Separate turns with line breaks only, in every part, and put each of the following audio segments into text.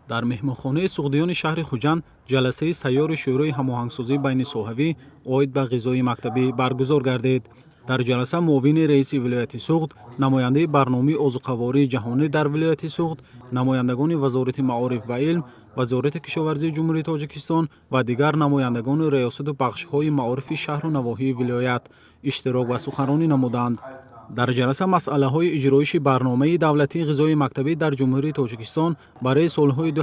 در مهمانخانه سوغدیان شهر خوجند جلسه سیار شورای هماهنگسازی بین صاحبی اوید به غذای مکتبی برگزار گردید. در جلسه معاون رئیس ولایت سوغد، نماینده برنامه عضوقواری جهانی در ولایت سوغد، نمایندگان وزارت معارف و علم، وزارت کشاورزی جمهوری تاجیکستان و دیگر نمایندگان ریاست و بخش‌های معارف شهر و نواحی ولایت اشتراک و سخنرانی نمودند. در جلسه مسئله‌های اجرایش برنامه دولتی غذای مکتبی در جمهوری تاجیکستان برای سالهای 2022-2027،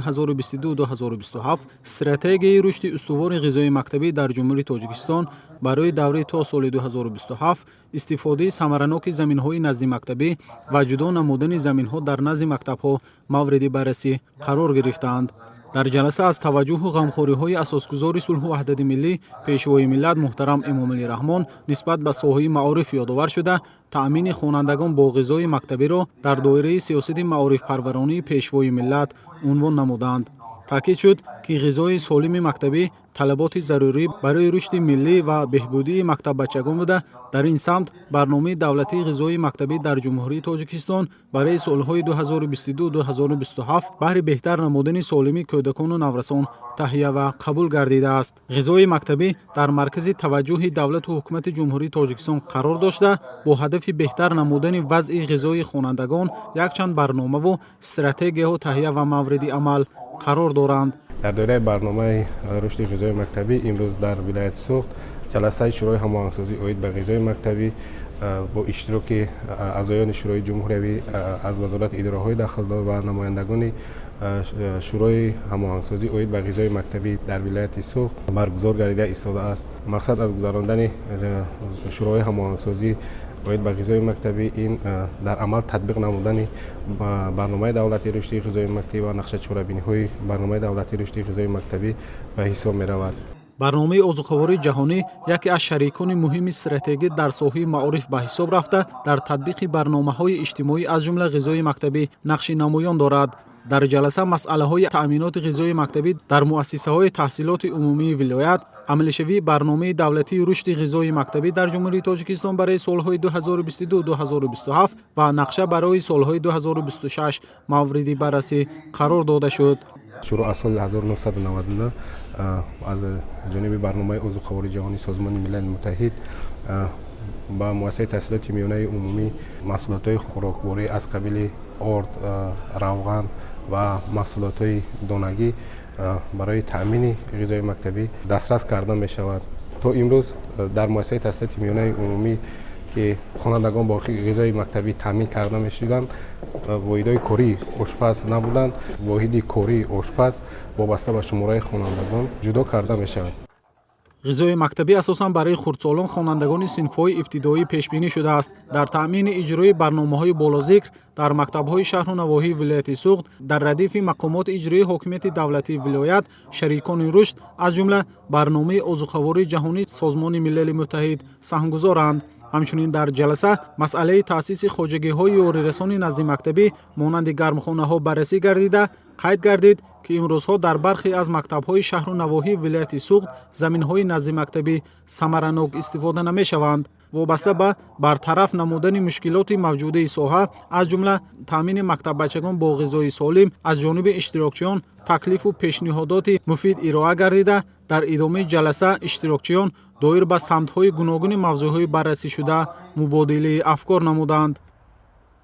استراتژی رشد استوار غذای مکتبی در جمهوری تاجیکستان برای دوره تا سال 2027، استفاده ثمرناک زمین‌های نزد مکتبی و جدا نمودن زمین‌ها در نزد مکتب‌ها مورد بررسی قرار گرفتند. در جلسه از توجه و غمخوری‌های اساسگذار صلح و وحدت ملی پیشوای ملت محترم امام علی رحمان نسبت به ساحه معارف یادآور شده، تأمین خوانندگان با غذای مکتبی را در دایره سیاست معارف پرورانی پیشوای ملت عنوان نمودند. تاکید شد که غذای سالم مکتبی طلبات ضروری برای رشد ملی و بهبودی مکتب بچگان بوده. در این سمت برنامه دولتی غذای مکتبی در جمهوری تاجیکستان برای سالهای 2022-2027 بهر بهتر نمودن سالمی کودکان و نورسان تهیه و قبول گردیده است. غذای مکتبی در مرکز توجه دولت و حکومت جمهوری تاجیکستان قرار داشته، با هدف بهتر نمودن وضع غذای خوانندگان یک چند برنامه و استراتژی تهیه و مورد عمل قرار دارند.
در دوره برنامه رشد غذای مکتبی امروز در ولایت سوغد جلسه شورای هماهنگسازی اوید به غذای مکتبی با اشتراک اعضایان شورای جمهوری از وزارت اداره‌های داخل‌دار و نمایندگان شورای هماهنگسازی اوید به غذای مکتبی در ولایت سوغد برگزار گردیده ایستاده است. مقصد از گذراندن شورای هماهنگسازی اوید به غذای مکتبی این در عمل تطبیق نمودن برنامه دولتی رشد غذای مکتبی و نقشه چاره‌بینی‌های برنامه دولتی رشد غذای مکتبی به حساب می‌رود.
برنامه عضوقواری جهانی یکی از شریکان مهم استراتژی در ساحه معارف به حساب رفته، در تطبیق برنامه‌های اجتماعی از جمله غذای مکتبی نقش نمایان دارد. در جلسه مسئله‌های تأمینات غذای مکتبی در مؤسسه‌های تحصیلات عمومی ولایت، عملشوی برنامه دولتی رشد غذای مکتبی در جمهوری تاجیکستان برای سالهای 2022-2027 و نقشه برای سالهای 2026 مورد بررسی قرار داده شد.
شروع از سال 1999 از جانب برنامه عضوقواری جهانی سازمان ملل متحد با مؤسسه تحصیلات میانه عمومی محصولات خوراکباری از قبیل آرد، روغن و محصولات دانگی برای تأمین غذای مکتبی دسترس کرده می شود. تا امروز در مؤسسه تحصیلات میانه عمومی که خوانندگان با غذای مکتبی تامین کرده می شدند، واحدهای کاری آشپز نبودند. واحد کاری آشپز وابسته به شماره خوانندگان جدا کرده می شود.
غذای مکتبی اساساً برای خردسالان خوانندگان صنف‌های ابتدایی پیش بینی شده است. در تأمین اجرای برنامه‌های بالاذکر در مکتب‌های شهر و نواحی ولایت سوغد در ردیف مقامات اجرایی حاکمیت دولتی ولایت شریکان رشد از جمله برنامه عضوقواری جهانی سازمان ملل متحد سهمگذارند. همچنین در جلسه مسئله تأسیس خواجگی‌های یاری‌رسانی نزد مکتبی مانند گرمخانه‌ها بررسی گردیده، قید گردید که امروزها در برخی از مکتب‌های شهر و نواحی ولایت سوغد زمین‌های نزد مکتبی ثمرناک استفاده نمی‌شوند. وابسته به برطرف نمودن مشکلات موجوده ساحه از جمله تامین مکتب بچگان با غذای سالم از جانب اشتراکچیان تکلیف و پیشنهادات مفید ارائه گردیده. در ادامه جلسه اشتراکچیان دایر به سمت‌های گوناگون موضوع‌های بررسی شده مبادله افکار نمودند.